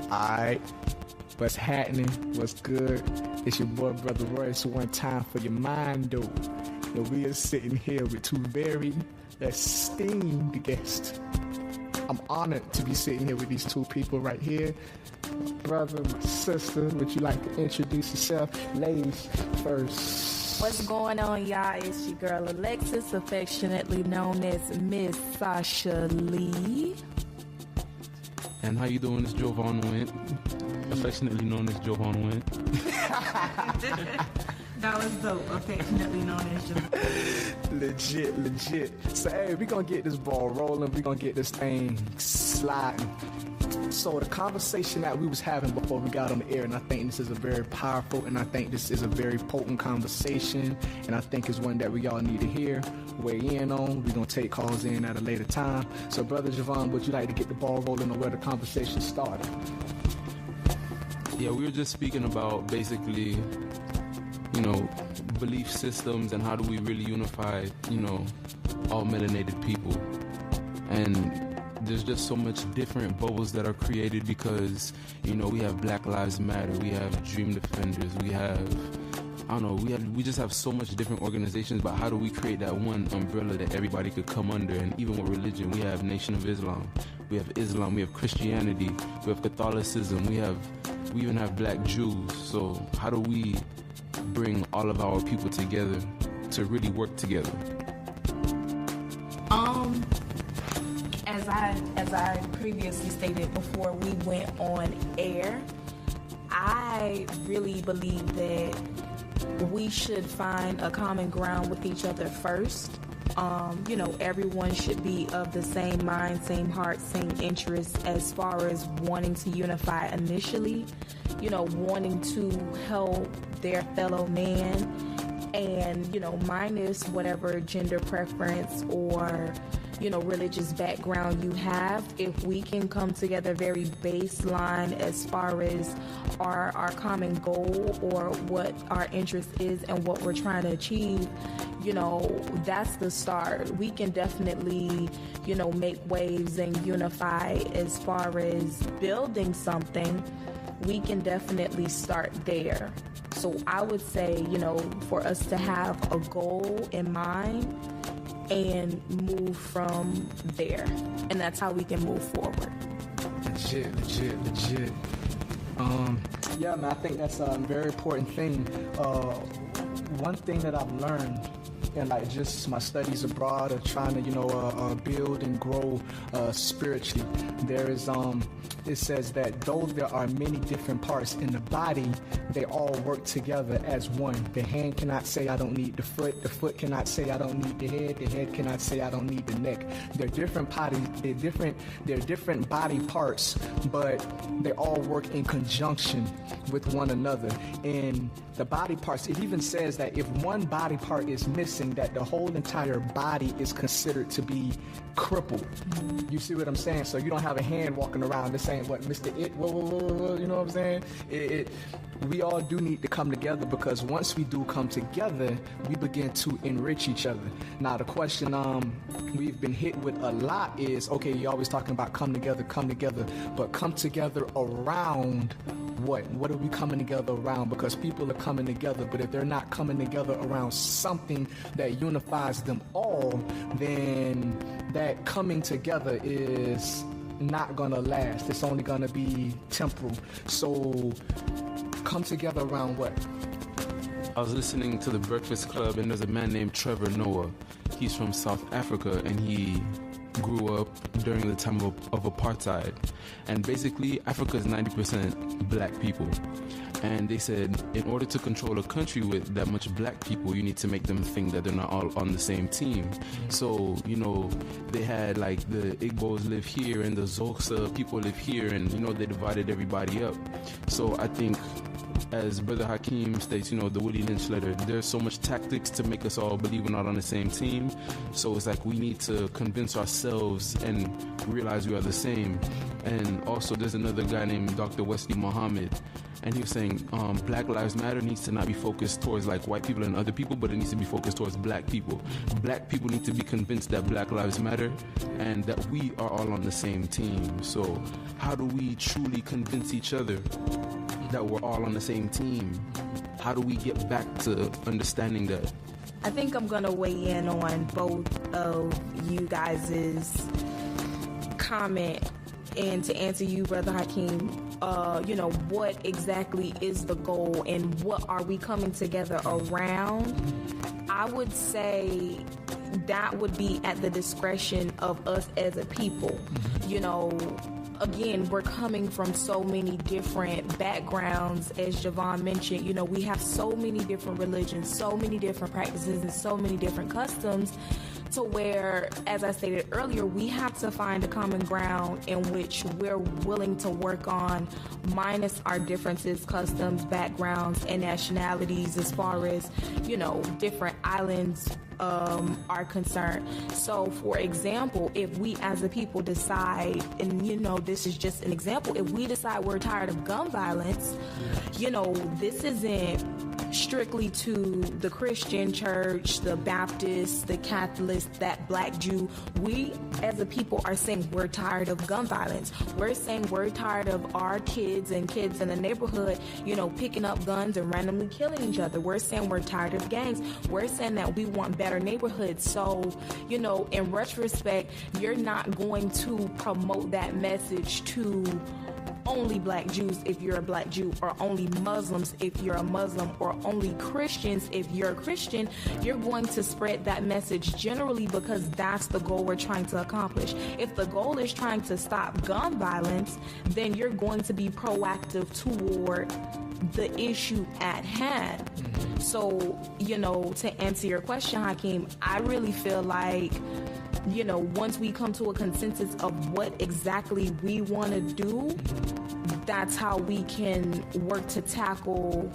Alright, what's happening? What's good? It's your boy, Brother Royce. One time for your mind, though. And we are sitting here with two very esteemed guests. I'm honored to be sitting here with these two people right here. My brother, my sister, would you like to introduce yourself? Ladies first. What's going on, y'all? It's your girl Alexis, affectionately known as Miss Sasha Lee. And how you doing? It's Jovan Went, affectionately known as Jovan Went. That was dope, affectionately known as Jovan. Legit. So, hey, we're going to get this ball rolling. We're going to get this thing sliding. So, the conversation that we was having before we got on the air, and I think this is a very powerful, and I think this is a very potent conversation, and I think it's one that we all need to hear, weigh in on. We're going to take calls in at a later time. So, Brother Jovan, would you like to get the ball rolling on where the conversation started? Yeah, we were just speaking about basically, you know, belief systems and how do we really unify, you know, all melanated people. And there's just so much different bubbles that are created because, you know, we have Black Lives Matter, we have Dream Defenders, we have, I don't know, we just have so much different organizations, but how do we create that one umbrella that everybody could come under? And even with religion, we have Nation of Islam, we have Christianity, we have Catholicism, we even have Black Jews. So how do we bring all of our people together to really work together? As I previously stated before we went on air, I really believe that we should find a common ground with each other first. You know, everyone should be of the same mind, same heart, same interest as far as wanting to unify initially, you know, wanting to help their fellow man, and, you know, minus whatever gender preference or, you know, religious background you have. If we can come together very baseline as far as our common goal or what our interest is and what we're trying to achieve, you know, that's the start. We can definitely, you know, make waves and unify. As far as building something, we can definitely start there. So I would say, you know, for us to have a goal in mind and move from there. And that's how we can move forward. Legit. Yeah, man, I think that's a very important thing. One thing that I've learned in like just my studies abroad of trying to, you know, build and grow spiritually, there is it says that though there are many different parts in the body, they all work together as one. The hand cannot say I don't need the foot cannot say I don't need the head cannot say I don't need the neck. They're different body parts, but they all work in conjunction with one another. And the body parts, it even says that if one body part is missing, that the whole entire body is considered to be crippled. You see what I'm saying? So you don't have a hand walking around this ain't what Mr. It, whoa, you know what I'm saying? We all do need to come together, because once we do come together, we begin to enrich each other. Now the question we've been hit with a lot is, okay, you're always talking about come together, but come together around what? What are we coming together around? Because people are coming together, but if they're not coming together around something that unifies them all, then that coming together is not gonna last. It's only gonna be temporal. So come together around what? I was listening to the Breakfast Club, and there's a man named Trevor Noah. He's from South Africa, and he grew up during the time of apartheid. And basically, Africa is 90% black people. And they said, in order to control a country with that much black people, you need to make them think that they're not all on the same team. So, you know, they had like the Igbos live here and the Xhosa people live here, and, you know, they divided everybody up. So I think, as Brother Hakeem states, you know, the Willie Lynch letter, there's so much tactics to make us all believe we're not on the same team. So it's like we need to convince ourselves ourselves and realize we are the same. And also there's another guy named Dr. Wesley Muhammad, and he was saying Black Lives Matter needs to not be focused towards like white people and other people, but it needs to be focused towards black people. Black people need to be convinced that Black Lives Matter and that we are all on the same team. So how do we truly convince each other that we're all on the same team? How do we get back to understanding that? I think I'm going to weigh in on both of you guys' comment. And to answer you, Brother Hakeem, what exactly is the goal and what are we coming together around? I would say that would be at the discretion of us as a people. Again, we're coming from so many different backgrounds, as Javon mentioned. We have so many different religions, so many different practices, and so many different customs, to where, as I stated earlier, we have to find a common ground in which we're willing to work on, minus our differences, customs, backgrounds, and nationalities as far as, different islands are concerned. So, for example, if we as a people decide, and this is just an example, if we decide we're tired of gun violence, this isn't strictly to the Christian church, the Baptist, the Catholics, that Black Jew. We as a people are saying we're tired of gun violence. We're saying we're tired of our kids in the neighborhood, picking up guns and randomly killing each other. We're saying we're tired of gangs. We're saying that we want better neighborhoods. So, in retrospect, you're not going to promote that message to only Black Jews if you're a Black Jew, or only Muslims if you're a Muslim, or only Christians if you're a Christian. You're going to spread that message generally because that's the goal we're trying to accomplish. If the goal is trying to stop gun violence, then you're going to be proactive toward the issue at hand. So, to answer your question, Hakeem, I really feel like, once we come to a consensus of what exactly we want to do, that's how we can work to tackle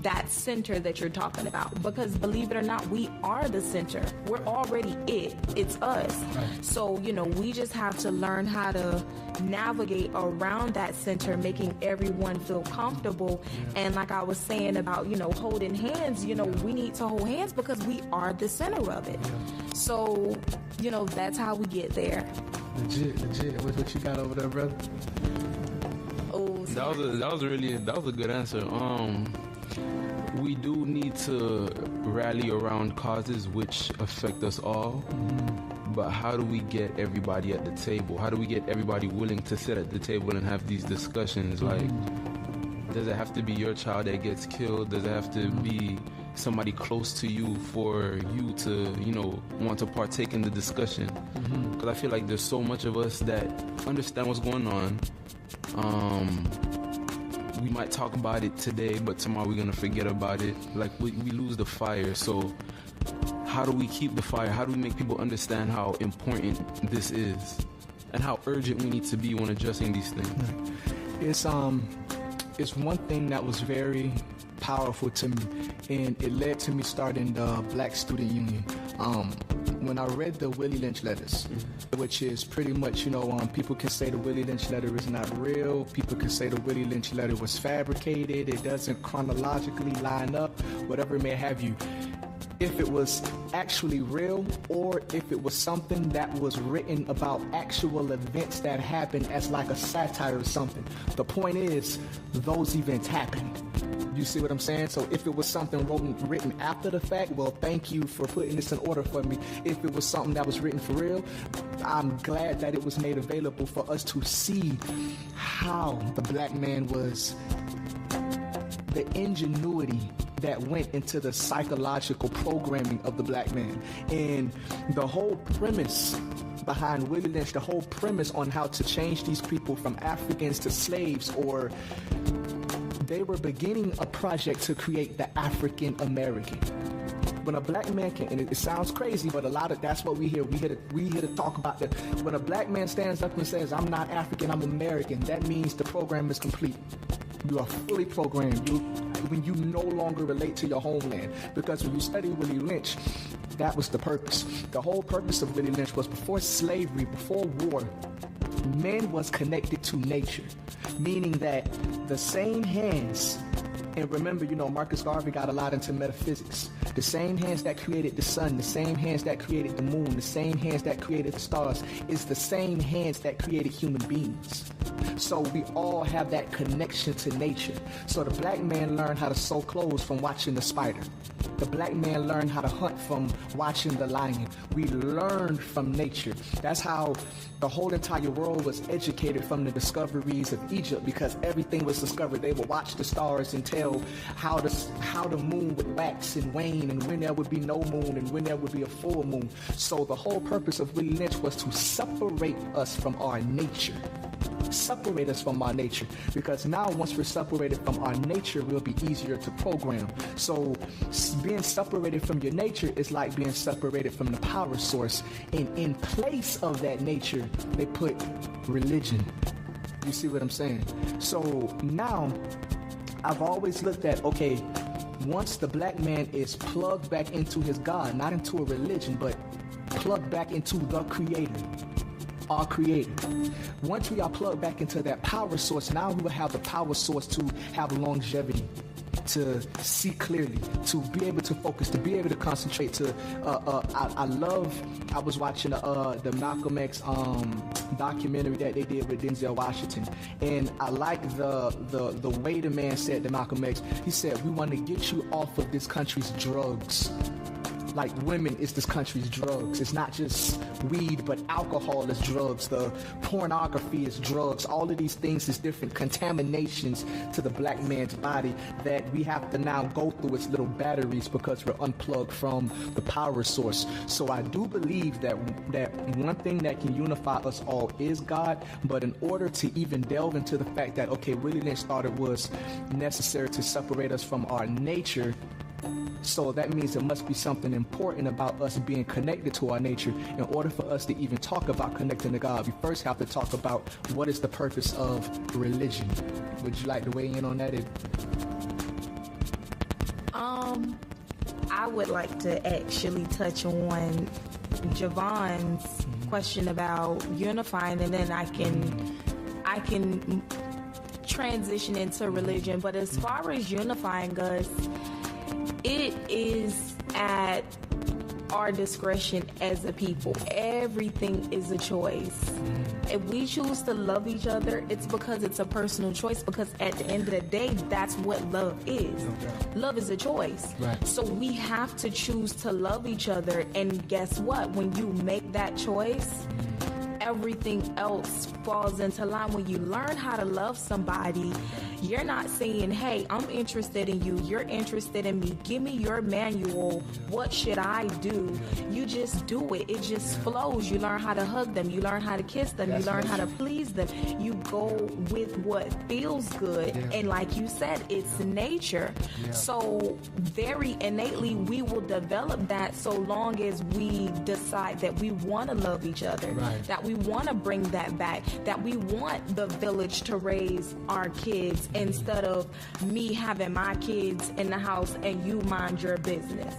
that center that you're talking about. Because believe it or not, we are the center. We're already it. It's us. Right. So, we just have to learn how to navigate around that center, making everyone feel comfortable. Yeah. And like I was saying about, holding hands, we need to hold hands because we are the center of it. Yeah. So, that's how we get there. Legit. What you got over there, brother? Oh, that was a good answer. We do need to rally around causes which affect us all. But how do we get everybody at the table? How do we get everybody willing to sit at the table and have these discussions? Like, does it have to be your child that gets killed? Does it have to be somebody close to you for you to, want to partake in the discussion? Because I feel like there's so much of us that understand what's going on. We might talk about it today, but tomorrow we're going to forget about it. Like, we lose the fire. So how do we keep the fire? How do we make people understand how important this is and how urgent we need to be when addressing these things? It's one thing that was very powerful to me, and it led to me starting the Black Student Union. When I read the Willie Lynch letters, which is pretty much, people can say the Willie Lynch letter is not real. People can say the Willie Lynch letter was fabricated. It doesn't chronologically line up, whatever it may have you. If it was actually real, or if it was something that was written about actual events that happened as like a satire or something. The point is, those events happened. You see what I'm saying? So if it was something written after the fact, well, thank you for putting this in order for me. If it was something that was written for real, I'm glad that it was made available for us to see how the Black man was, the ingenuity that went into the psychological programming of the Black man. And the whole premise behind Willie Lynch, the whole premise on how to change these people from Africans to slaves, or they were beginning a project to create the African American. When a Black man can, and it sounds crazy, but that's what we hear. We here to talk about that. When a Black man stands up and says, "I'm not African, I'm American," that means the program is complete. You are fully programmed. When you no longer relate to your homeland. Because when you study Willie Lynch, that was the purpose. The whole purpose of Willie Lynch was before slavery, before war, man was connected to nature. Meaning that the same hands, and remember, Marcus Garvey got a lot into metaphysics. The same hands that created the sun, the same hands that created the moon, the same hands that created the stars, is the same hands that created human beings. So we all have that connection to nature. So the black man learned how to sew clothes from watching the spider. The black man learned how to hunt from watching the lion. We learned from nature. That's how the whole entire world was educated from the discoveries of Egypt, because everything was discovered. They would watch the stars and tell how the moon would wax and wane, and when there would be no moon and when there would be a full moon. So the whole purpose of Willie Lynch was to separate us from our nature. Separate us from our nature, because now once we're separated from our nature, we'll be easier to program. So being separated from your nature is like being separated from the power source, and in place of that nature they put religion. You see what I'm saying? So now I've always looked at, okay, once the black man is plugged back into his God, not into a religion, but plugged back into the creator, our creator. Once we are plugged back into that power source, now we will have the power source to have longevity, to see clearly, to be able to focus, to be able to concentrate. I was watching the Malcolm X documentary that they did with Denzel Washington, and I like the way the man said to Malcolm X. He said, "We want to get you off of this country's drugs." Like, women is this country's drugs. It's not just weed, but alcohol is drugs. The pornography is drugs. All of these things is different contaminations to the black man's body that we have to now go through its little batteries because we're unplugged from the power source. So I do believe that one thing that can unify us all is God. But in order to even delve into the fact that, okay, Willie Lynch thought it was necessary to separate us from our nature, so that means there must be something important about us being connected to our nature. In order for us to even talk about connecting to God, we first have to talk about what is the purpose of religion. Would you like to weigh in on that? I would like to actually touch on Javon's question about unifying, and then I can transition into religion. But as far as unifying us, it is at our discretion as a people. Everything is a choice. If we choose to love each other, it's because it's a personal choice, because at the end of the day, that's what love is. Love is a choice. Right. So we have to choose to love each other, and guess what? When you make that choice, everything else falls into line. When you learn how to love somebody, you're not saying, hey, I'm interested in you, you're interested in me, give me your manual, what should I do? You just do it. It just flows. You learn how to hug them, you learn how to kiss them, you learn how to please them. You go with what feels good. And like you said, it's nature. So very innately we will develop that, so long as we decide that we want to love each other, that we want to bring that back, that we want the village to raise our kids instead of me having my kids in the house and you mind your business.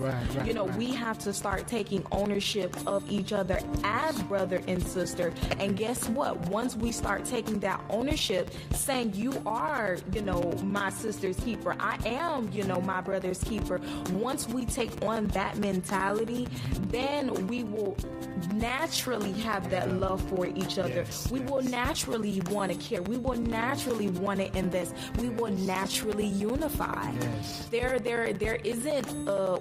We have to start taking ownership of each other as brother and sister. And guess what? Once we start taking that ownership, saying you are, my sister's keeper, I am, my brother's keeper. Once we take on that mentality, then we will naturally have that love for each other. We will naturally want to care. We will naturally want to invest. We will naturally unify. There isn't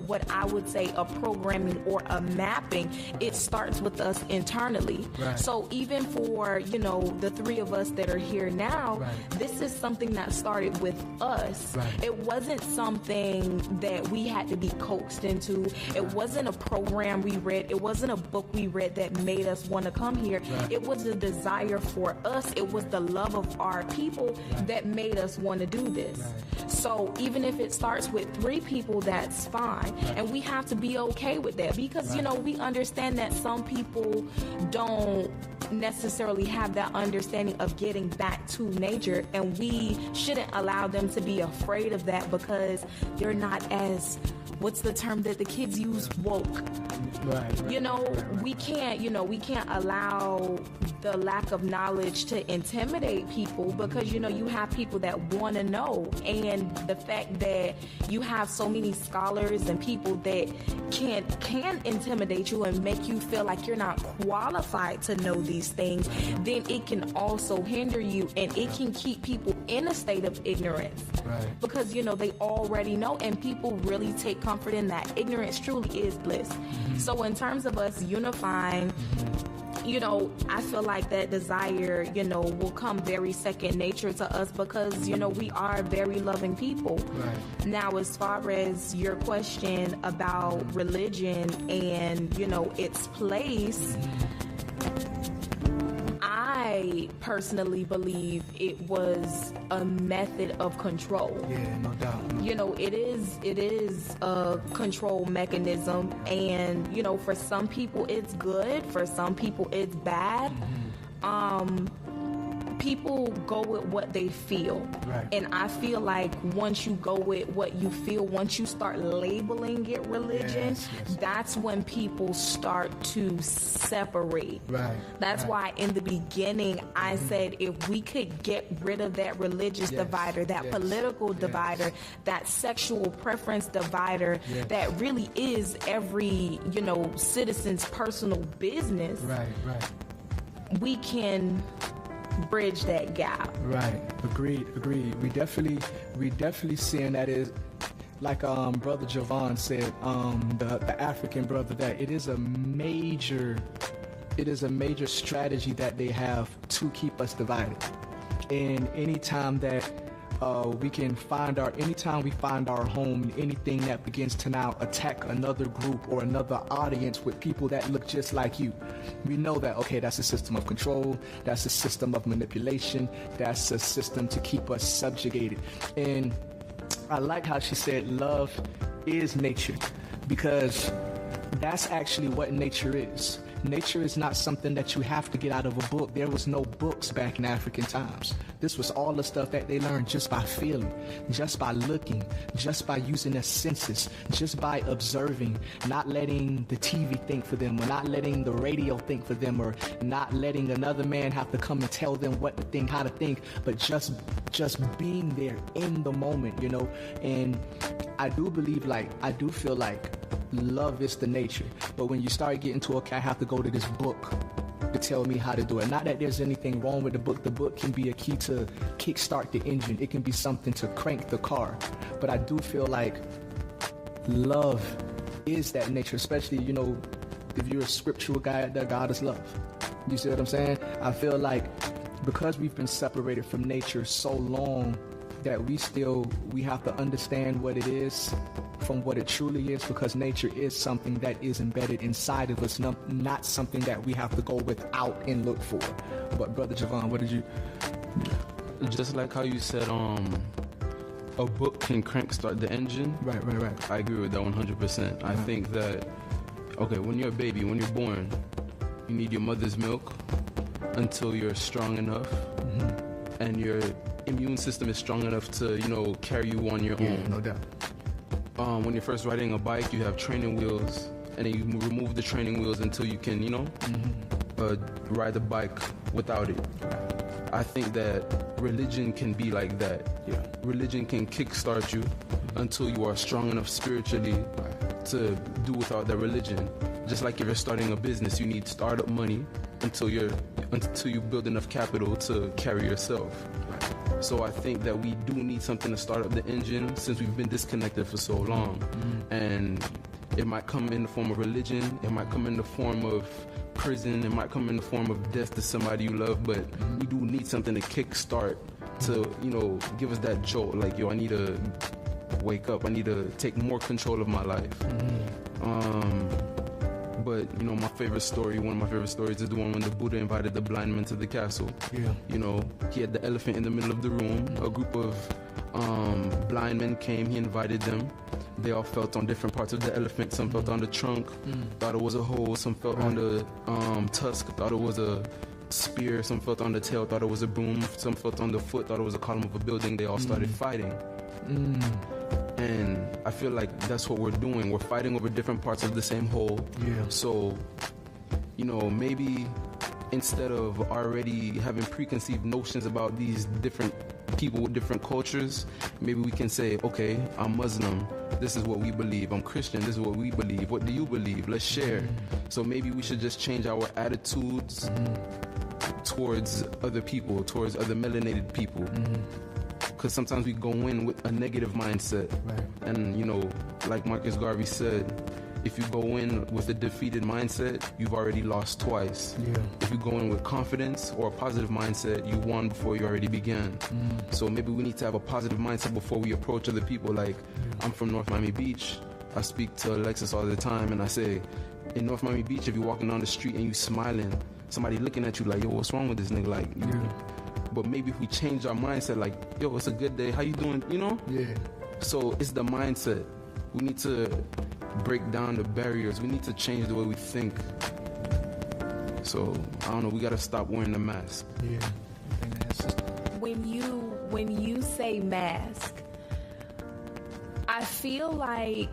what I would say a programming or a mapping. It starts with us internally. So even for the three of us that are here now, this is something that started with us. It wasn't something that we had to be coaxed into. It wasn't a program we read. It wasn't a book we read that made us want to come here. It was the desire for us. It was the love of our people that made us want to do this. So even if it starts with 3 people, that's fine. And we have to be okay with that, because we understand that some people don't necessarily have that understanding of getting back to nature, and we shouldn't allow them to be afraid of that because they're not as, what's the term that the kids use, woke. Right. We can't allow the lack of knowledge to intimidate people, because you have people that want to know, and the fact that you have so many scholars and people that can intimidate you and make you feel like you're not qualified to know these things, then it can also hinder you, and it can keep people in a state of ignorance. Right. Because they already know, and people really take comfort in that. Ignorance truly is bliss. So in terms of us unifying, I feel like that desire, will come very second nature to us, because, we are very loving people. Right. Now, as far as your question about religion and, its place, I personally believe it was a method of control. Yeah, no doubt. It is a control mechanism, and for some people it's good, for some people it's bad. People go with what they feel. Right. And I feel like once you go with what you feel, once you start labeling it religion, yes. that's when people start to separate. Right. That's why in the beginning I said if we could get rid of that religious divider, that political divider, that sexual preference divider, that really is every, citizen's personal business. Right. We can bridge that gap. Right. Agreed. We definitely seeing that is, like Brother Javon said, the African brother, that it is a major strategy that they have to keep us divided. And anytime that anytime we find our home, anything that begins to now attack another group or another audience with people that look just like you, we know that, okay, that's a system of control, that's a system of manipulation, that's a system to keep us subjugated. And I like how she said love is nature, because that's actually what nature is. Nature is not something that you have to get out of a book. There was no books back in African times. This was all the stuff that they learned just by feeling, just by looking, just by using their senses, just by observing, not letting the TV think for them, or not letting the radio think for them, or not letting another man have to come and tell them what to think, how to think, but just being there in the moment, And I do feel like love is the nature. But when you start getting to, okay, I have to go to this book to tell me how to do it. Not that there's anything wrong with the book. The book can be a key to kickstart the engine. It can be something to crank the car. But I do feel like love is that nature, especially, if you're a scriptural guy, that God is love. You see what I'm saying? I feel like because we've been separated from nature so long, that we have to understand what it is from what it truly is, because nature is something that is embedded inside of us, not something that we have to go without and look for. But Brother Javon, what did you? Just like how you said, a book can start the engine. Right. I agree with that 100%. I think that, okay, when you're a baby, when you're born, you need your mother's milk until you're strong enough, and your immune system is strong enough to, carry you on your own. No doubt. When you're first riding a bike, you have training wheels, and then you remove the training wheels until you can, ride the bike without it. I think that religion can be like that. Yeah. Religion can kickstart you until you are strong enough spiritually to do without that religion. Just like if you're starting a business, you need startup money until you build enough capital to carry yourself. So I think that we do need something to start up the engine, since we've been disconnected for so long. And it might come in the form of religion, it might come in the form of prison, it might come in the form of death to somebody you love, but we do need something to kickstart to, give us that jolt, like, I need to wake up, I need to take more control of my life. But, my favorite story, one of my favorite stories is the one when the Buddha invited the blind man to the castle. Yeah. He had the elephant in the middle of the room. A group of blind men came, he invited them. They all felt on different parts of the elephant. Some felt on the trunk, thought it was a hole. Some felt on the tusk, thought it was a spear, some felt on the tail, thought it was a broom, some felt on the foot, thought it was a column of a building. They all started fighting. And I feel like that's what we're doing. We're fighting over different parts of the same whole. Yeah. So, you know, maybe instead of already having preconceived notions about these different people with different cultures, maybe we can say, okay, I'm Muslim, this is what we believe. I'm Christian, this is what we believe. What do you believe? Let's share. So maybe we should just change our attitudes towards other people, towards other melanated people. Because sometimes we go in with a negative mindset. Right. And, you know, like Marcus Garvey said, if you go in with a defeated mindset, you've already lost twice. Yeah. If you go in with confidence or a positive mindset, you won before you already began. So maybe we need to have a positive mindset before we approach other people. Like, I'm from North Miami Beach. I speak to Alexis all the time, and I say, in North Miami Beach, if you're walking down the street and you smiling, somebody looking at you like, yo, what's wrong with this nigga? Like, but maybe if we change our mindset, like, yo, it's a good day, how you doing, you know? Yeah. So it's the mindset. We need to break down the barriers. We need to change the way we think. So, I don't know, we gotta stop wearing the mask. Yeah. I think that's When you say mask, I feel like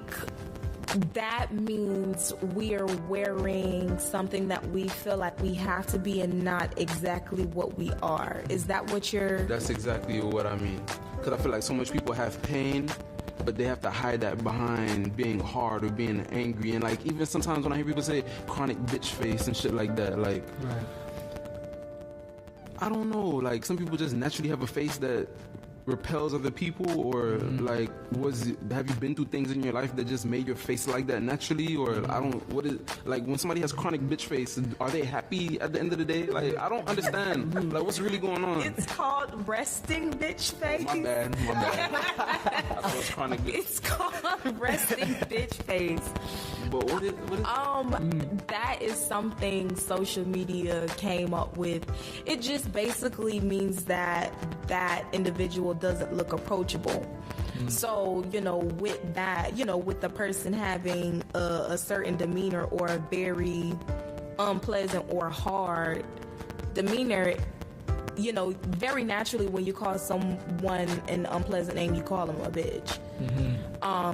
that means we are wearing something that we feel like we have to be and not exactly what we are. Is that what you're... That's exactly what I mean. Because I feel like so much people have pain, but they have to hide that behind being hard or being angry. And like, even sometimes when I hear people say chronic bitch face and shit like that, like, I don't know, like some people just naturally have a face that repels other people, or like, have you been through things in your life that just made your face like that naturally? Or I don't, what is, like when somebody has chronic bitch face, are they happy at the end of the day? Like, I don't understand. Like, what's really going on? It's called resting bitch face. My bad. I thought it was chronic bitch. It's called resting bitch face. But what is that is something social media came up with. It just basically means that that individual doesn't look approachable. So, you know, with that, you know, with the person having a certain demeanor or a very unpleasant or hard demeanor, you know, very naturally when you call someone an unpleasant name, you call them a bitch.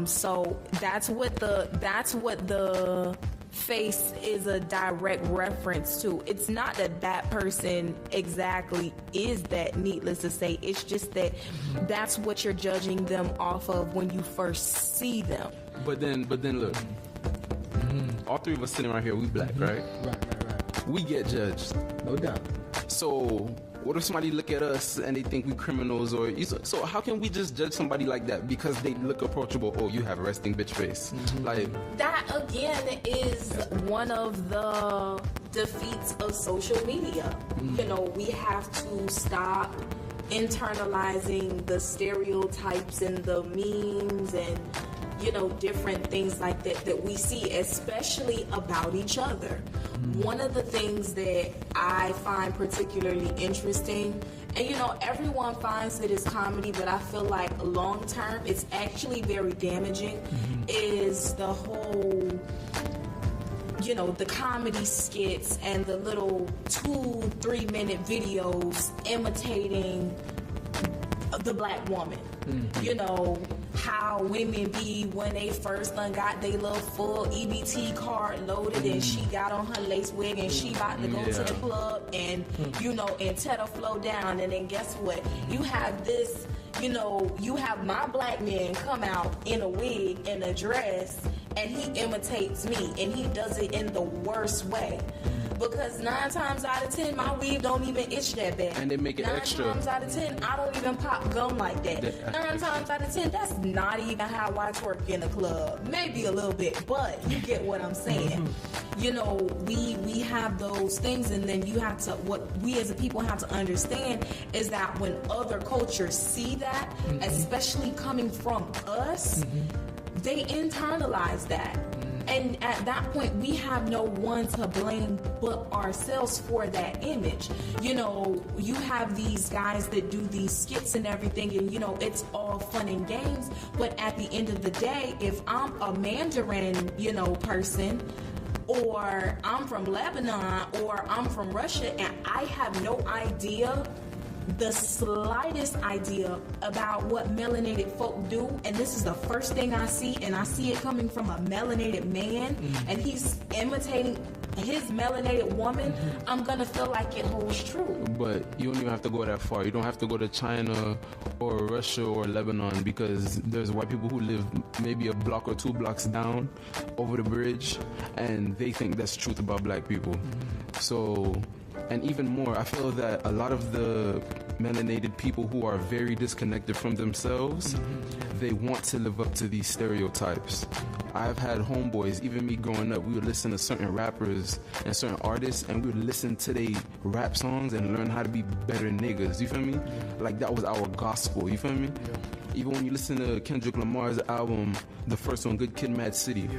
So that's what the face is a direct reference to. It's not that that person exactly is that, needless to say. It's just that that's what you're judging them off of when you first see them. But then look, all three of us sitting right here, we black, right? Right. We get judged. No doubt. So what if somebody look at us and they think we criminals? Or so how can we just judge somebody like that because they look approachable? Oh, you have a resting bitch face. Like, that again is one of the defeats of social media. You know, we have to stop internalizing the stereotypes and the memes and, you know, different things like that we see, especially about each other. One of the things that I find particularly interesting, and you know, everyone finds it as comedy, but I feel like long term it's actually very damaging, is the whole, you know, the comedy skits and the little 2-3 minute videos imitating the black woman. You know, how women be when they first done got their little full EBT card loaded and she got on her lace wig and she about to go to the club and, you know, and tear the flow down. And then guess what? You have this, you know, you have my black man come out in a wig and a dress and he imitates me and he does it in the worst way. Because 9 times out of 10, my weave don't even itch that bad. And they make it extra. 9 times out of 10, I don't even pop gum like that. 9 times out of 10, that's not even how I twerk in a club. Maybe a little bit, but you get what I'm saying. You know, we have those things, and then you have to, what we as a people have to understand is that when other cultures see that, especially coming from us, they internalize that. And at that point, we have no one to blame but ourselves for that image. You know, you have these guys that do these skits and everything, and, you know, it's all fun and games. But at the end of the day, if I'm a Mandarin, you know, person, or I'm from Lebanon, or I'm from Russia, and I have no idea, the slightest idea about what melanated folk do, and this is the first thing I see, and I see it coming from a melanated man, and he's imitating his melanated woman, I'm gonna feel like it holds true. But you don't even have to go that far. You don't have to go to China or Russia or Lebanon, because there's white people who live maybe a block or 2 blocks down over the bridge, and they think that's truth about black people. So, and even more, I feel that a lot of the melanated people who are very disconnected from themselves, they want to live up to these stereotypes. I've had homeboys, even me growing up, we would listen to certain rappers and certain artists, and we would listen to their rap songs and learn how to be better niggas, you feel me? Like, that was our gospel, you feel me? Even when you listen to Kendrick Lamar's album, the first one, Good Kid, Mad City,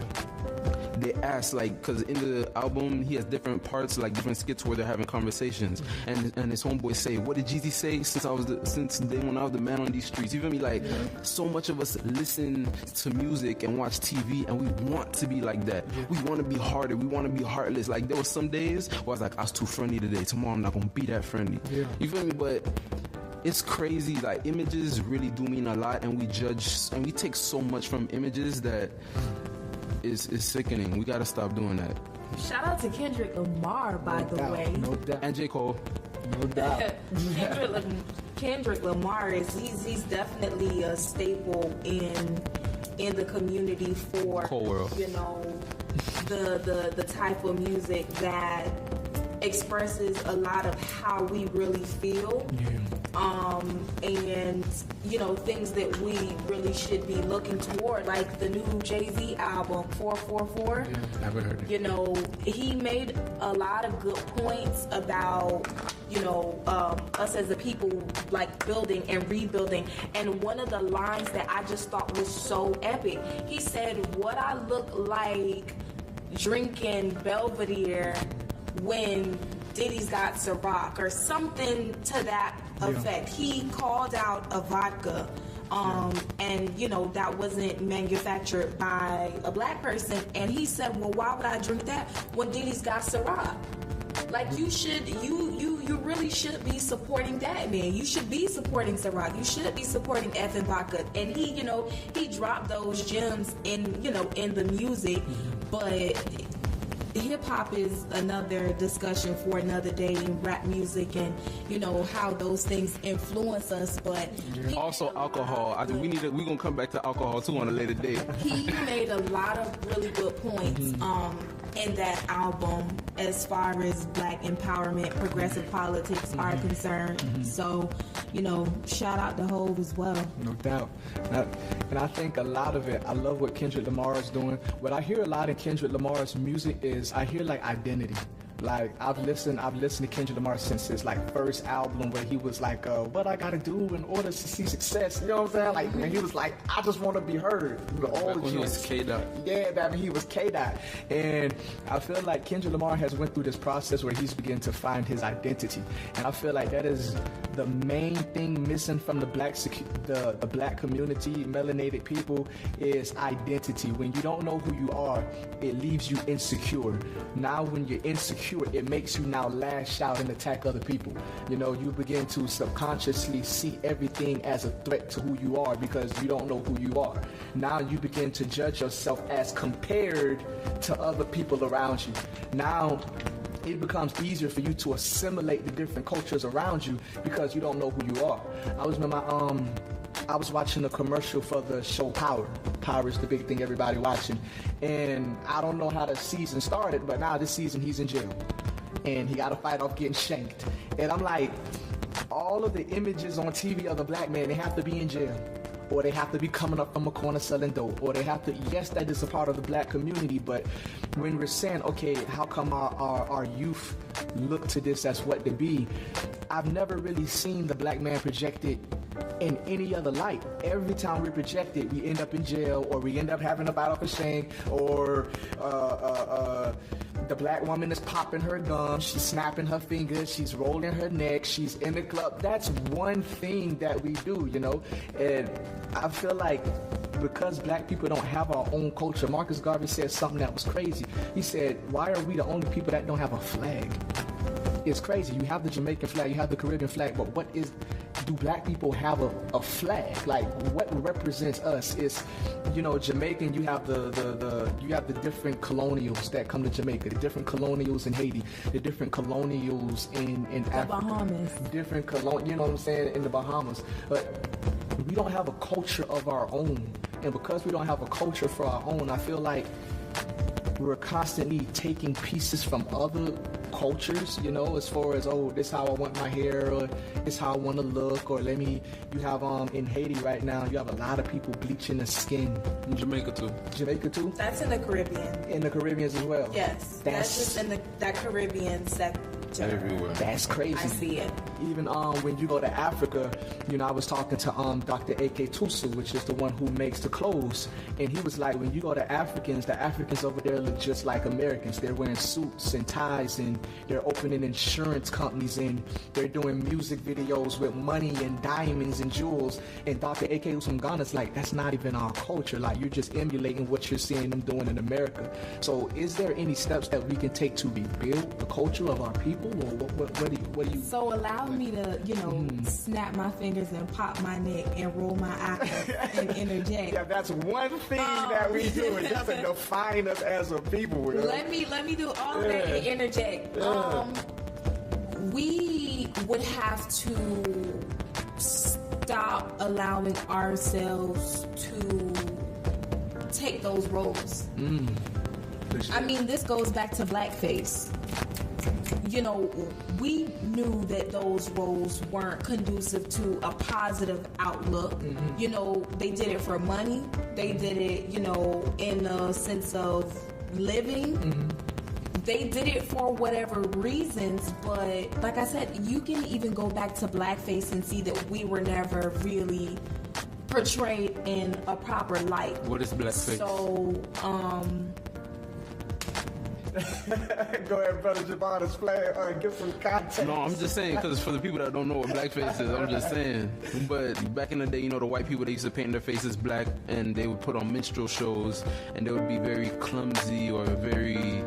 they ask, like, because in the album he has different parts, like different skits where they're having conversations, and his homeboys say, what did Jeezy say since day when I was the man on these streets, you feel me? Like, so much of us listen to music and watch TV, and we want to be like that. We want to be harder, we want to be heartless. Like, there was some days where I was like, I was too friendly today, tomorrow I'm not gonna be that friendly, you feel me? But it's crazy, like, images really do mean a lot, and we judge and we take so much from images that is sickening. We gotta stop doing that. Shout out to Kendrick Lamar, by the way. No doubt. And J. Cole. No doubt. Kendrick Lamar he's definitely a staple in the community for Cole world. You know, the type of music that expresses a lot of how we really feel. And you know, things that we really should be looking toward, like the new Jay-Z album 444. Never heard it. You know, he made a lot of good points about, you know, us as a people, like building and rebuilding. And one of the lines that I just thought was so epic, he said, what I look like drinking Belvedere when Diddy's got Ciroc, or something to that effect. He called out a vodka, and you know, that wasn't manufactured by a black person, and he said, well, why would I drink that when Diddy's got Ciroc? Like, you really should be supporting that, man. You should be supporting Ciroc. You should be supporting effing vodka. And he, you know, he dropped those gems in, you know, in the music, but hip-hop is another discussion for another day, in rap music, and you know how those things influence us. But also alcohol. I think we're gonna come back to alcohol too on a later date. He made a lot of really good points in that album as far as black empowerment, progressive politics are concerned. So, you know, shout out to Hove as well. No doubt. And I think a lot of it, I love what Kendrick Lamar is doing. What I hear a lot in Kendrick Lamar's music is, I hear like identity. Like, I've listened to Kendrick Lamar since his like first album, where he was like, what I gotta do in order to see success, you know what I'm saying? Like, man, he was like, I just want to be heard. Back when he was K-Dot. Yeah, back when he was K-Dot. And I feel like Kendrick Lamar has went through this process where he's beginning to find his identity. And I feel like that is the main thing missing from the black community, melanated people, is identity. When you don't know who you are, it leaves you insecure. Now when you're insecure, it makes you now lash out and attack other people. You know, you begin to subconsciously see everything as a threat to who you are, because you don't know who you are. Now you begin to judge yourself as compared to other people around you. Now it becomes easier for you to assimilate the different cultures around you because you don't know who you are. I was watching a commercial for the show Power. Power is the big thing everybody watching. And I don't know how the season started, but now this season he's in jail. And he got to fight off getting shanked. And I'm like, all of the images on TV of the black man, they have to be in jail. Or they have to be coming up from a corner selling dope. Or they have to, yes, that is a part of the black community, but when we're saying, okay, how come our youth look to this as what to be, I've never really seen the black man projected in any other light. Every time we project it, we end up in jail, or we end up having a battle for shank, or the black woman is popping her gum, she's snapping her fingers, she's rolling her neck, she's in the club. That's one thing that we do, you know. And I feel like because black people don't have our own culture, Marcus Garvey said something that was crazy. He said, why are we the only people that don't have a flag? It's crazy. You have the Jamaican flag, you have the Caribbean flag, but do black people have a flag? Like, what represents us? Is, you know, Jamaican, you have the different colonials that come to Jamaica, the different colonials in Haiti, the different colonials in Africa, Bahamas, different you know what I'm saying, in the Bahamas. But we don't have a culture of our own, and because we don't have a culture for our own, I feel like we're constantly taking pieces from other cultures, you know, as far as, oh, this how I want my hair, or this how I want to look, or you have in Haiti right now, you have a lot of people bleaching their skin. In Jamaica too. That's in the Caribbean. In the Caribbean as well. Yes, that's just in that Caribbean sector. Everywhere. That's crazy. I see it. Even when you go to Africa, you know, I was talking to Dr. A.K. Tusu, which is the one who makes the clothes, and he was like, when you go to Africans, the Africans over there look just like Americans. They're wearing suits and ties, and they're opening insurance companies, and they're doing music videos with money and diamonds and jewels. And Dr. A.K. who's from Ghana's like, that's not even our culture. Like, you're just emulating what you're seeing them doing in America. So is there any steps that we can take to rebuild the culture of our people? Or what do you? So allow me to, you know, snap my fingers and pop my neck and roll my eyes and interject. Yeah, that's one thing that we do. It doesn't define us as a people. You know? Let me do all of that and interject. We would have to stop allowing ourselves to take those roles. I mean, this goes back to blackface. You know, we knew that those roles weren't conducive to a positive outlook. You know, they did it for money. They did it, you know, in a sense of living. They did it for whatever reasons, but like I said, you can even go back to blackface and see that we were never really portrayed in a proper light. What is blackface? So, Go ahead, brother Javon, explain, give some context. No, I'm just saying, because for the people that don't know what blackface is, I'm just saying. But back in the day, you know, the white people, they used to paint their faces black, and they would put on minstrel shows, and they would be very clumsy or very,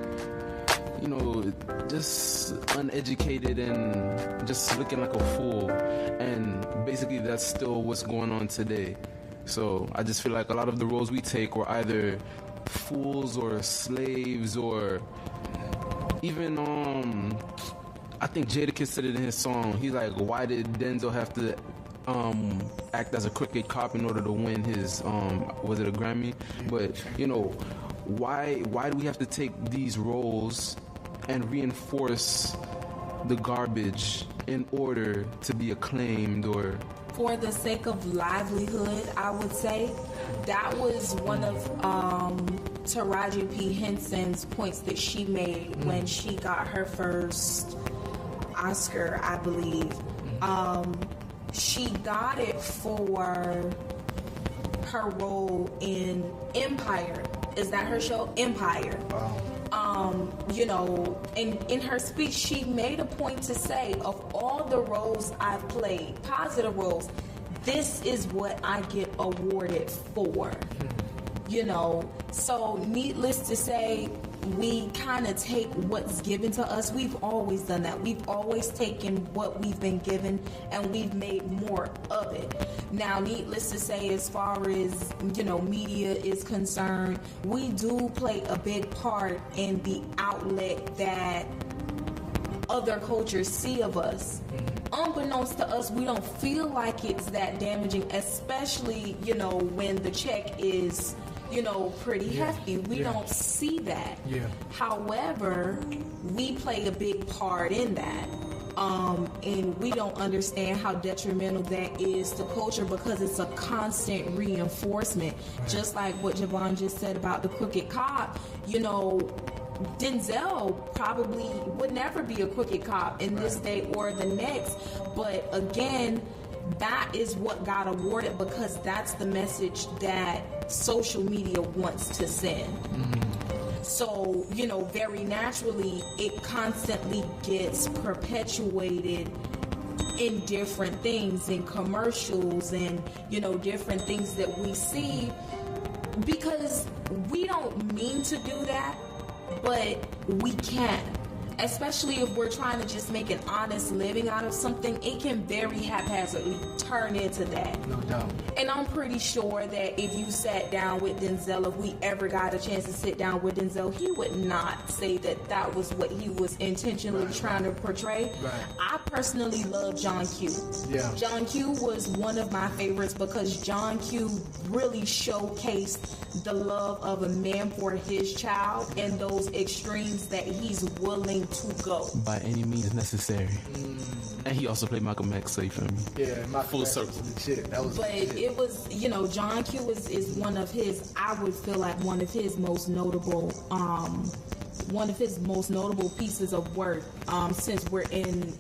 you know, just uneducated and just looking like a fool. And basically that's still what's going on today. So I just feel like a lot of the roles we take were either fools or slaves, or even I think Jadakiss said it in his song. He's like, why did Denzel have to act as a crooked cop in order to win his was it a Grammy? But you know, why do we have to take these roles and reinforce the garbage in order to be acclaimed? Or for the sake of livelihood, I would say that was one of Taraji P. Henson's points that she made when she got her first Oscar, I believe. She got it for her role in Empire. Is that her show? Empire. You know, and in her speech, she made a point to say, of all the roles I've played, positive roles, this is what I get awarded for. You know, so needless to say, we kind of take what's given to us. We've always done that. We've always taken what we've been given and we've made more of it. Now, needless to say, as far as, you know, media is concerned, we do play a big part in the outlet that other cultures see of us. Unbeknownst to us, we don't feel like it's that damaging, especially, you know, when the check is, you know, pretty hefty. We don't see that. However, we play a big part in that. And we don't understand how detrimental that is to culture because it's a constant reinforcement. Just like what Javon just said about the crooked cop, you know, Denzel probably would never be a crooked cop in this day or the next. But again, that is what got awarded because that's the message that social media wants to send. So, very naturally, it constantly gets perpetuated in different things, in commercials and, different things that we see, because we don't mean to do that, but we can. Especially if we're trying to just make an honest living out of something, it can very haphazardly turn into that. No doubt. And I'm pretty sure that if you sat down with Denzel, if we ever got a chance to sit down with Denzel, he would not say that that was what he was intentionally trying to portray. Right. I personally love John Q. Yeah. John Q was one of my favorites because John Q really showcased the love of a man for his child and those extremes that he's willing to go by any means necessary. And he also played Malcolm X, so you feel me? Yeah, my full circle. Legit. That was but legit. It was, John Q is one of his, I would feel like one of his most notable pieces of work, since we're in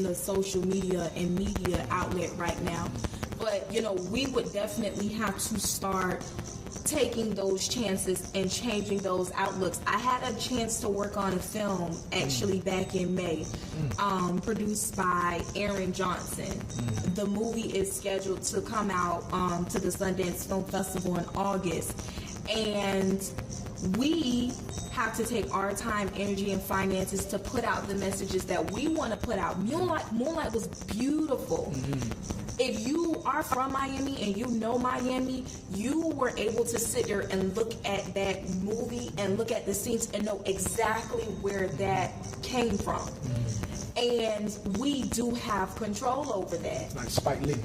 the social media and media outlet right now. But we would definitely have to start taking those chances and changing those outlooks. I had a chance to work on a film actually back in May, produced by Aaron Johnson. The movie is scheduled to come out to the Sundance Film Festival in August, and we have to take our time, energy, and finances to put out the messages that we want to put out. Moonlight was beautiful. If you are from Miami and you know Miami, you were able to sit there and look at that movie and look at the scenes and know exactly where that came from. And we do have control over that. Like Spike Lee.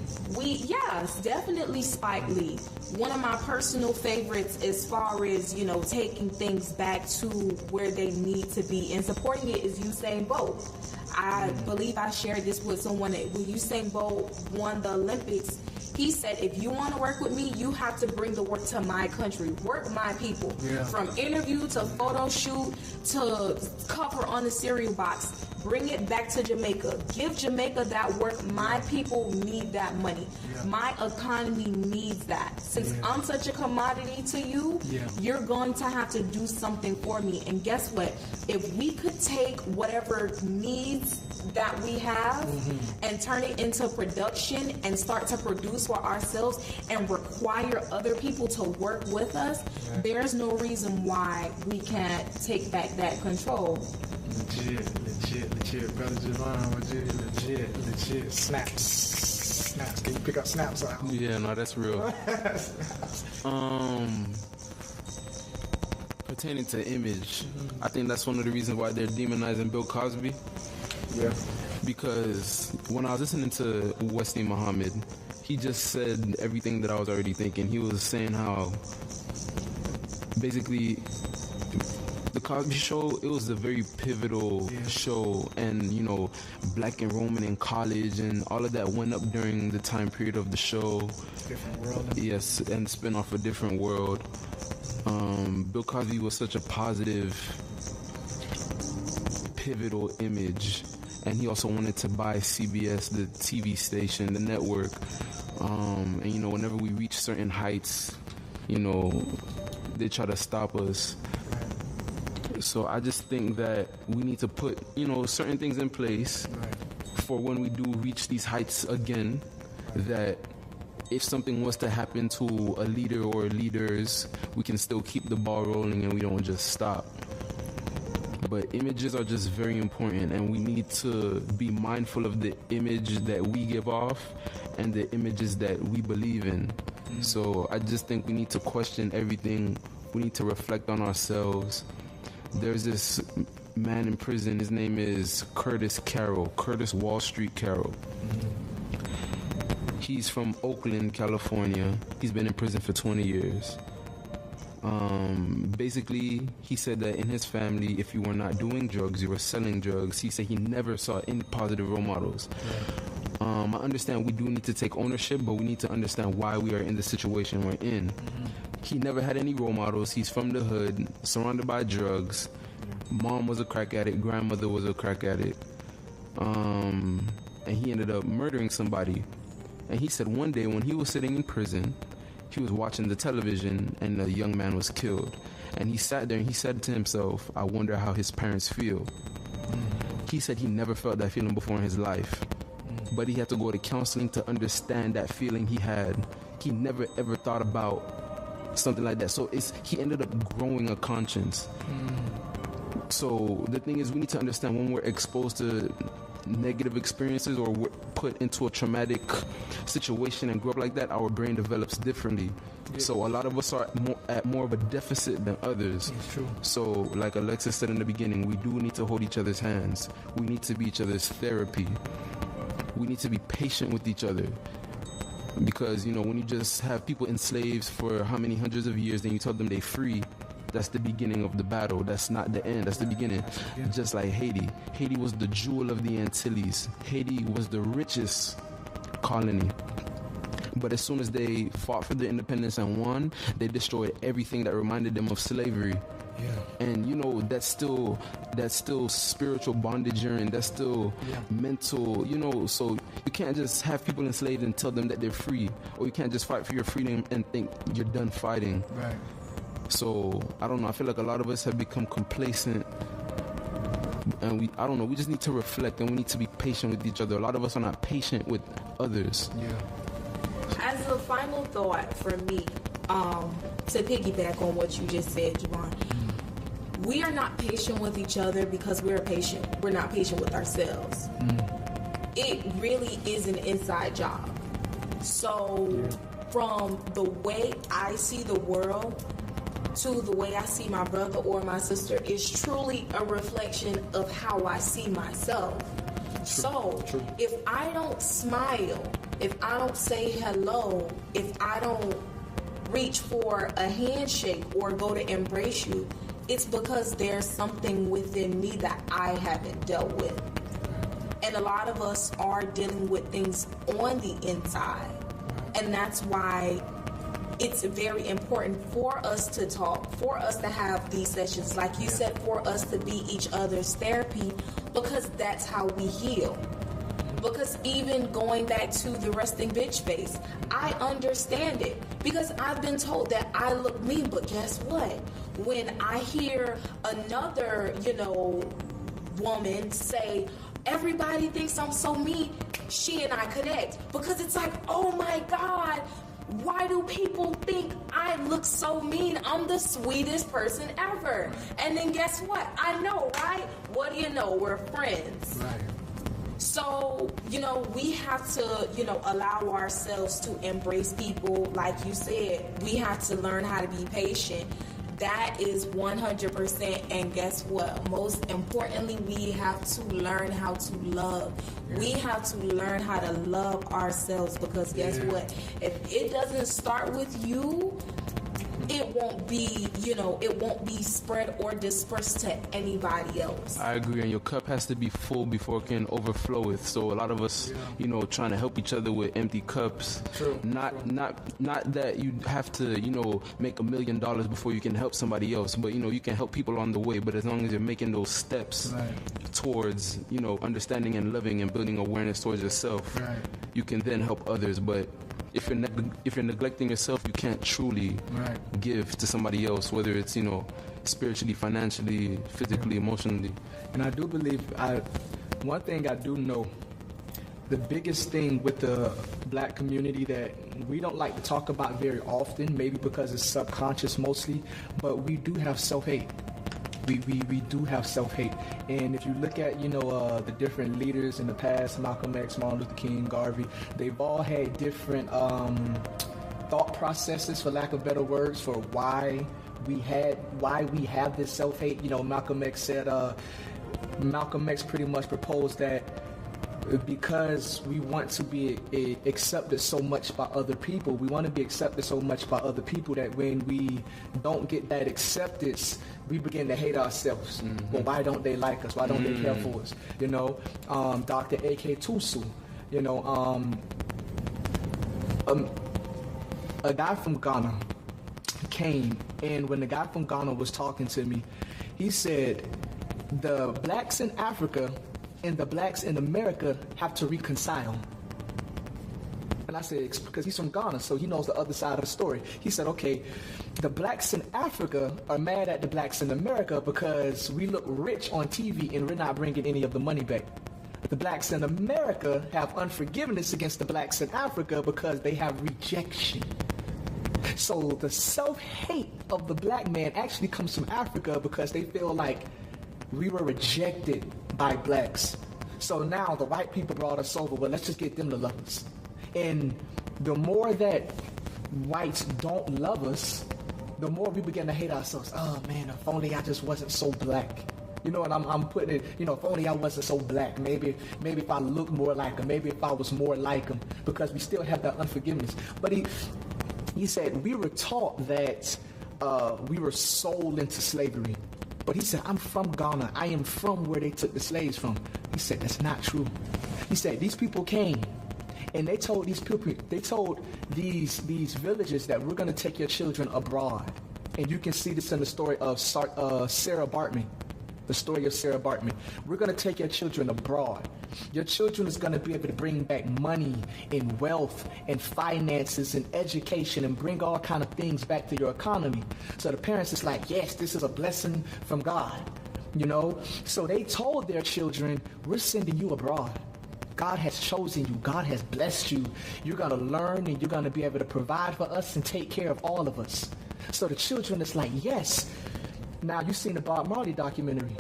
Yes, definitely Spike Lee. One of my personal favorites as far as, taking things back to where they need to be and supporting it is Usain Bolt. I believe I shared this with someone. When Usain Bolt won the Olympics, he said, if you want to work with me, you have to bring the work to my country. Work my people. Yeah. From interview to photo shoot to cover on the cereal box. Bring it back to Jamaica. Give Jamaica that work. My people need that money. Yeah. My economy needs that. Since I'm such a commodity to you, you're going to have to do something for me. And guess what? If we could take whatever needs that we have and turn it into production and start to produce for ourselves and require other people to work with us, there's no reason why we can't take back that control. Legit, brother Javon, legit. Snaps. Can you pick up snaps out? Yeah, no, that's real. Pertaining to image, I think that's one of the reasons why they're demonizing Bill Cosby. Yeah. Because when I was listening to Wesley Muhammad, he just said everything that I was already thinking. He was saying how basically the Cosby Show, it was a very pivotal show, and black enrollment in college and all of that went up during the time period of the show. Different world. Yes, and spin off a different world. Bill Cosby was such a positive, pivotal image, and he also wanted to buy CBS, the TV station, the network. And whenever we reach certain heights, they try to stop us. So I just think that we need to put, certain things in place for when we do reach these heights again, that if something was to happen to a leader or leaders, we can still keep the ball rolling and we don't just stop. But images are just very important, and we need to be mindful of the image that we give off and the images that we believe in. So I just think we need to question everything. We need to reflect on ourselves. There's this man in prison. His name is Curtis Wall Street Carroll. He's from Oakland, California. He's been in prison for 20 years. Basically, he said that in his family, if you were not doing drugs, you were selling drugs. He said he never saw any positive role models. I understand we do need to take ownership, but we need to understand why we are in the situation we're in. He never had any role models. He's from the hood, surrounded by drugs. Mom was a crack addict. Grandmother was a crack addict. And he ended up murdering somebody. And he said one day when he was sitting in prison, he was watching the television and a young man was killed. And he sat there and he said to himself, I wonder how his parents feel. He said he never felt that feeling before in his life. But he had to go to counseling to understand that feeling he had. He never ever thought about something like that. So he ended up growing a conscience. So the thing is, we need to understand when we're exposed to negative experiences or we're put into a traumatic situation and grow up like that, our brain develops differently. So a lot of us are at more of a deficit than others. It's true. So like Alexis said in the beginning, we do need to hold each other's hands. We need to be each other's therapy. We need to be patient with each other. Because, when you just have people enslaved for how many hundreds of years, then you tell them they're free, that's the beginning of the battle. That's not the end. That's the beginning. Just like Haiti. Haiti was the jewel of the Antilles. Haiti was the richest colony. But as soon as they fought for their independence and won, they destroyed everything that reminded them of slavery. Yeah. And that's still spiritual bondage, and that's still mental, so you can't just have people enslaved and tell them that they're free, or you can't just fight for your freedom and think you're done fighting. Right. So I don't know, I feel like a lot of us have become complacent, and we just need to reflect, and we need to be patient with each other. A lot of us are not patient with others. Yeah. As a final thought for me, to piggyback on what you just said, Javon, we are not patient with each other because we're not patient with ourselves. It really is an inside job. So from the way I see the world to the way I see my brother or my sister is truly a reflection of how I see myself. True. If I don't smile, if I don't say hello, if I don't reach for a handshake or go to embrace you, it's because there's something within me that I haven't dealt with. And a lot of us are dealing with things on the inside. And that's why it's very important for us to talk, for us to have these sessions, like you said, for us to be each other's therapy, because that's how we heal. Because even going back to the resting bitch face, I understand it because I've been told that I look mean, but guess what? When I hear another, woman say, everybody thinks I'm so mean, she and I connect because it's like, oh my God, why do people think I look so mean? I'm the sweetest person ever. And then guess what? I know, right? What do you know? We're friends. Right. So, we have to, allow ourselves to embrace people. Like you said, we have to learn how to be patient. That is 100%. And guess what? Most importantly, we have to learn how to love. Yeah. We have to learn how to love ourselves because guess what? If it doesn't start with you, it won't be, it won't be spread or dispersed to anybody else. I agree, and your cup has to be full before it can overfloweth. So a lot of us, trying to help each other with empty cups. True. Not that you have to, make $1 million before you can help somebody else, but you can help people on the way. But as long as you're making those steps towards, understanding and loving and building awareness towards yourself, you can then help others. But if you're neglecting yourself, you can't truly give to somebody else, whether it's spiritually, financially, physically, emotionally. And I do believe one thing I do know, the biggest thing with the black community that we don't like to talk about very often, maybe because it's subconscious mostly, but we do have self-hate. We do have self-hate. And if you look at, the different leaders in the past, Malcolm X, Martin Luther King, Garvey, they've all had different thought processes, for lack of better words, for why we have this self-hate. Malcolm X pretty much proposed that because we want to be accepted so much by other people, we want to be accepted so much by other people that when we don't get that acceptance, we begin to hate ourselves. Well, why don't they like us? Why don't they care for us? Dr. A.K. Tusu, a guy from Ghana came, and when the guy from Ghana was talking to me, he said, the blacks in Africa and the blacks in America have to reconcile. And I said, because he's from Ghana, so he knows the other side of the story. He said, okay, the blacks in Africa are mad at the blacks in America because we look rich on TV and we're not bringing any of the money back. The blacks in America have unforgiveness against the blacks in Africa because they have rejection. So the self-hate of the black man actually comes from Africa because they feel like we were rejected by blacks. So now the white people brought us over, well, let's just get them to love us. And the more that whites don't love us, the more we begin to hate ourselves. Oh man, if only I just wasn't so black. You know what I'm putting it, if only I wasn't so black, maybe if I looked more like him, maybe if I was more like him, because we still have that unforgiveness. But he said we were taught that we were sold into slavery. But he said, I'm from Ghana. I am from where they took the slaves from. He said, that's not true. He said, these people came and they told these villages that we're going to take your children abroad. And you can see this in the story of Sarah Bartman. The story of Sarah Bartman. We're going to take your children abroad. Your children is going to be able to bring back money and wealth and finances and education and bring all kind of things back to your economy. So the parents is like, yes, this is a blessing from God, So they told their children, we're sending you abroad. God has chosen you. God has blessed you. You're going to learn and you're going to be able to provide for us and take care of all of us. So the children is like, yes. Now, you've seen the Bob Marley documentary.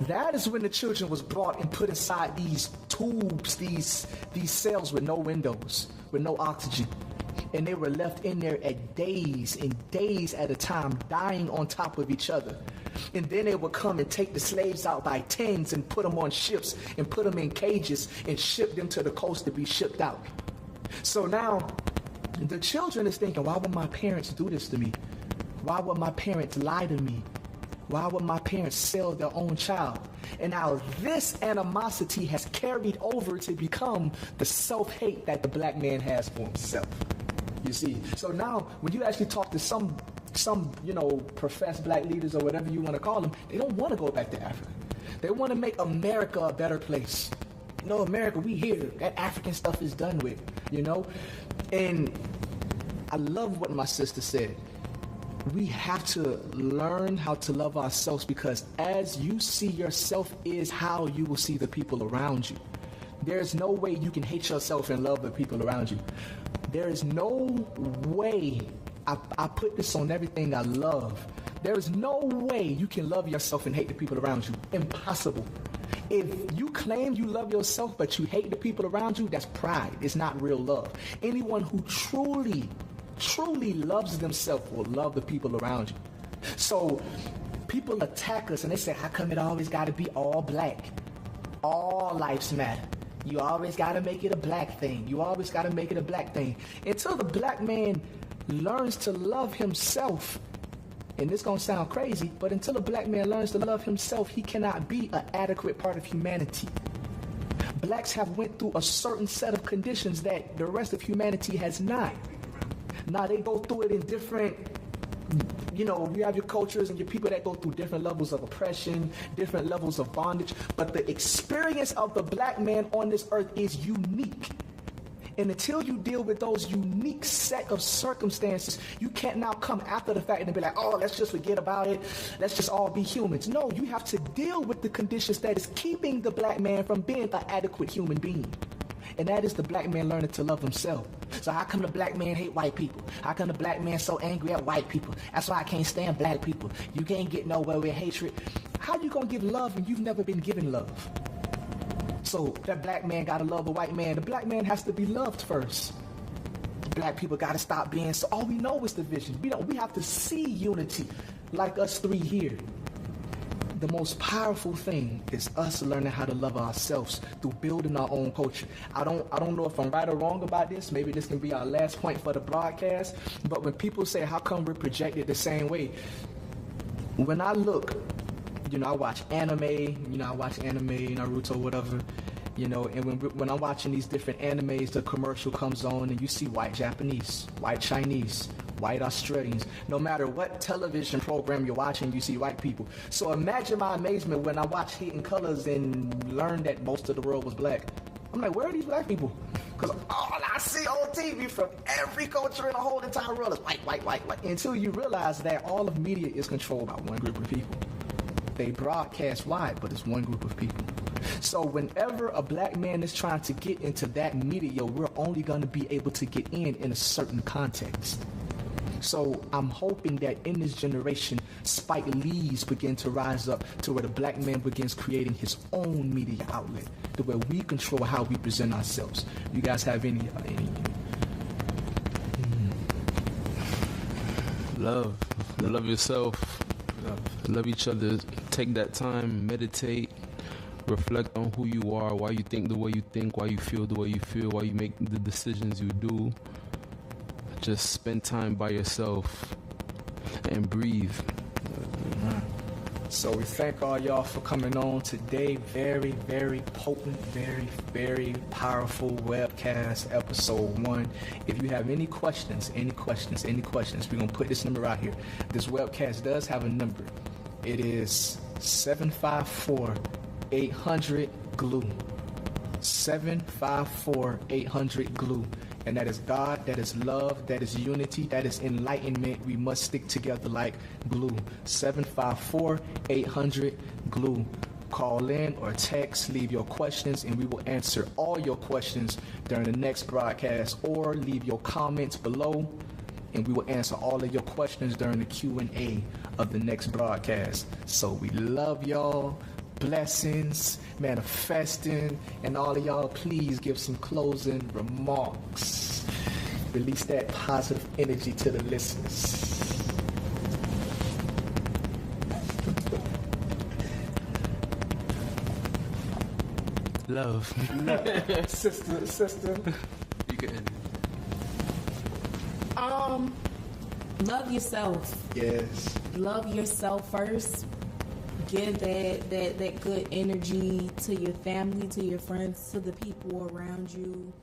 That is when the children was brought and put inside these tubes, these cells with no windows, with no oxygen. And they were left in there at days and days at a time, dying on top of each other. And then they would come and take the slaves out by tens and put them on ships and put them in cages and ship them to the coast to be shipped out. So now, the children is thinking, why would my parents do this to me? Why would my parents lie to me? Why would my parents sell their own child? And now this animosity has carried over to become the self-hate that the black man has for himself. You see? So now when you actually talk to some professed black leaders or whatever you want to call them, they don't want to go back to Africa. They want to make America a better place. America, we here. That African stuff is done with, And I love what my sister said. We have to learn how to love ourselves, because as you see yourself is how you will see the people around you. There's no way you can hate yourself and love the people around you. There is no way, I put this on everything I love. There is no way you can love yourself and hate the people around you. Impossible. If you claim you love yourself but you hate the people around you, that's pride. It's not real love. Anyone who truly loves themselves will love the people around you. So people attack us and they say, how come it always got to be all black? All lives matter. You always got to make it a black thing. You always got to make it a black thing. Until the black man learns to love himself, and this gonna sound crazy, but until a black man learns to love himself, he cannot be an adequate part of humanity. Blacks have went through a certain set of conditions that the rest of humanity has not. Now they go through it in different, you have your cultures and your people that go through different levels of oppression, different levels of bondage, but the experience of the black man on this earth is unique. And until you deal with those unique set of circumstances, you can't now come after the fact and be like, oh, let's just forget about it. Let's just all be humans. No, you have to deal with the conditions that is keeping the black man from being an adequate human being. And that is the black man learning to love himself. So how come the black man hate white people? How come the black man so angry at white people? That's why I can't stand black people. You can't get nowhere with hatred. How you gonna give love when you've never been given love? So that black man gotta love the white man. The black man has to be loved first. Black people gotta stop being so. All we know is division. We have to see unity, like us three here. The most powerful thing is us learning how to love ourselves through building our own culture. I don't know if I'm right or wrong about this. Maybe this can be our last point for the broadcast. But when people say, how come we're projected the same way? When I look, I watch anime, Naruto, whatever, and when I'm watching these different animes, the commercial comes on and you see white Japanese, white Chinese, white Australians. No matter what television program you're watching, you see white people. So imagine my amazement when I watch Hidden Colors and learn that most of the world was black. I'm like, where are these black people? Because all I see on TV from every culture in the whole entire world is white. Until you realize that all of media is controlled by one group of people. They broadcast wide, but it's one group of people. So whenever a black man is trying to get into that media, we're only going to be able to get in a certain context. So I'm hoping that in this generation, Spike Lee's begin to rise up to where the black man begins creating his own media outlet, to where we control how we present ourselves. You guys have any Love yourself. Love each other. Take that time, meditate, reflect on who you are, why you think the way you think, why you feel the way you feel, why you make the decisions you do. Just spend time by yourself and breathe. So we thank all y'all for coming on today. Very, very potent, very, very powerful webcast, episode 1. If you have any questions, we're going to put this number out here. This webcast does have a number. It is 754-800-GLUE. 754-800-GLUE. And that is God, that is love, that is unity, that is enlightenment. We must stick together like glue. 754-800-GLUE. Call in or text, leave your questions, and we will answer all your questions during the next broadcast, or leave your comments below, and we will answer all of your questions during the Q&A of the next broadcast. So we love y'all. Blessings, manifesting, and all of y'all, please give some closing remarks. Release that positive energy to the listeners. Love. Sister. You can end it. Love yourself. Yes. Love yourself first. Give that good energy to your family, to your friends, to the people around you.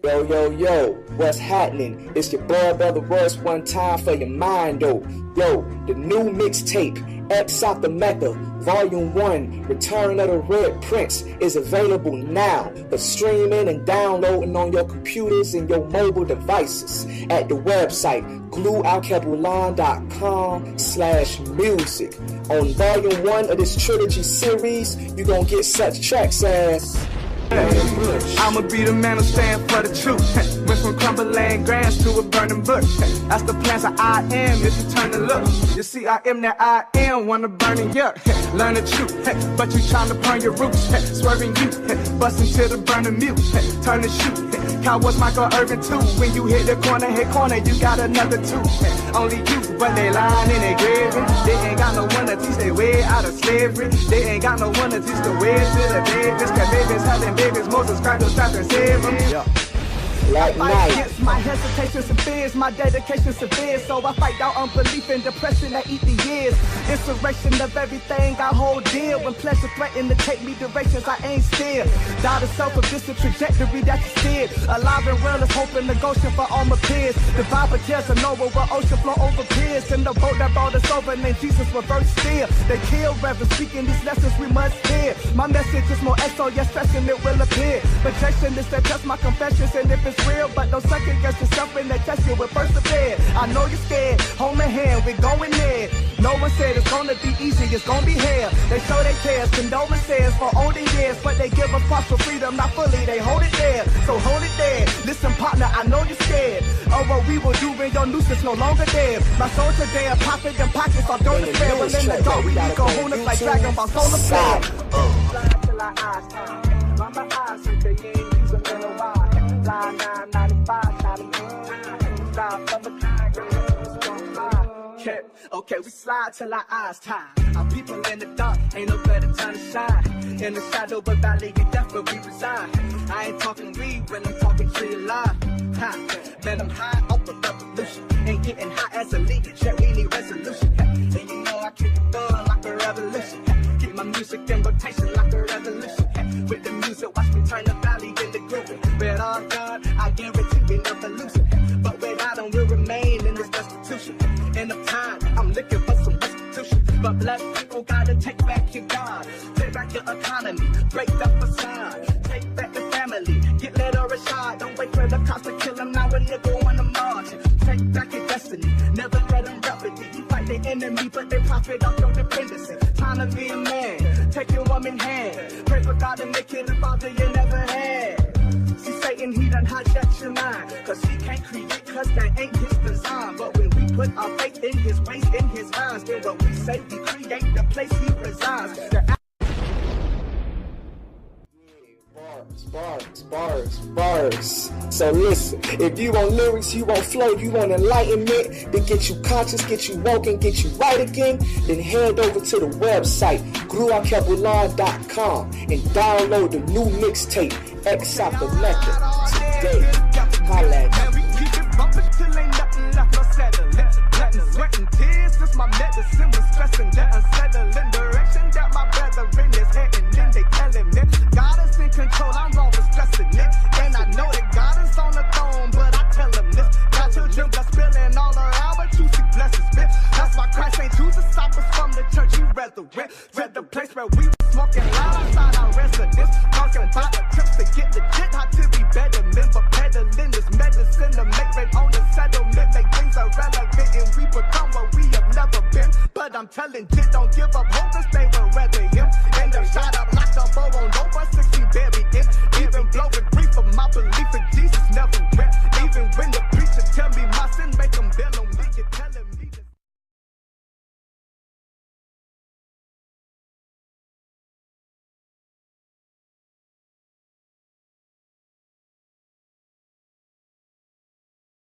Yo, what's happening? It's your boy, Brother Royce, one time for your mind, though. Yo, the new mixtape, X Out the Mecca, Volume 1, Return of the Red Prince, is available now for streaming and downloading on your computers and your mobile devices at the website gluealkebulan.com/music. On Volume 1 of this trilogy series, you're gonna get such tracks as I'ma be the man who stand for the truth. Went from crumbling grass to a burning bush. That's the plans that I am if you turn to look. You see, I am that I am, wanna burn in you. Learn the truth, but you trying to burn your roots. Swerving you, bust into the burning mute. Turn the shoot. Cowboys Michael Irvin too. When you hit the corner, you got another two. Only you, but they lying and they graving. They ain't got no one to teach their way out of slavery. They ain't got no one to teach the way to the babies. Cause babies having babies, Moses Christ will stop and save them. Yeah. Like night. Against my hesitations and fears, my dedication severe. So I fight out unbelief and depression that eat the years. Inspiration of everything I hold dear. When pleasure threatened to take me directions I ain't still. Doubt of self of this the trajectory that you steered. Alive and well is hope in the ocean for all my peers. The Bible cares to know where ocean flow over piers. And the boat that brought us over named Jesus reverse steer. They kill reverend, speaking these lessons we must hear. My message is more SOS stressing it will appear. Projection is to test my confessions, and if it's real, but don't second guess yourself in that test you will persevere. I know you're scared, hold my hand, we're going there. No one said it's gonna be easy, it's gonna be hell. They show they cares, condolences for older years, but they give us partial freedom, not fully, they hold it there. So hold it there, listen partner, I know you're scared. Oh, what we will do when your noose is no longer there. My soldier there, popping them pockets, I don't despair. Well in the dark, we need kahunas like Dragon Ball solar flare. Slide till our eyes turn, my eyes hurt, they ain't using in a while. Line 995, not a time. Slide from the kind, yeah, okay, we slide till our eyes tie. Our people in the dark, ain't no better time to shine. In the shadow of valley of death where we reside. I ain't talking weed when I'm talking tree alive. Ha, man, I'm high off the revolution. Ain't getting high as a league, shit, we need resolution. And you know I keep it going like a revolution. Keep my music in rotation like a revolution. With the music, watch me turn the valley into grooving. With all God, I guarantee we never lose it. But without them, we'll remain in this destitution. In of time, I'm looking for some restitution. But black people gotta take back your God. Take back your economy, break the facade. Take back the family, get literacy. enemy, but they profit off your dependency. Time to be a man, take your woman hand. Pray for God to make you the father you never had. See Satan, he done hijacked your mind, cause he can't create, cause that ain't his design. But when we put our faith in his ways, in his minds, then what we say, we create the place he resides. Bars. So listen, if you want lyrics, you want flow, you want enlightenment, then get you conscious, get you woke, and get you right again, then head over to the website, Alkebulan.com, and download the new mixtape, Exalt the Method, today. Holla at me. Sweating tears, this my medicine was stressing that unsettling direction that my brethren is heading in. They telling me God is in control, I'm always stressing it. And I know that God is on the throne, but I tell him this. Got children just spilling all around, but you see blessings, bitch. That's why Christ ain't choose to stop us from the church. He resurrect to the place where we were smoking loud outside our residence. Talking about the trips to get legit, how to be better men, but peddling this medicine to make rain on the settlement, make things irrelevant, and we become what we have never been. But I'm telling you, don't give up hope and stay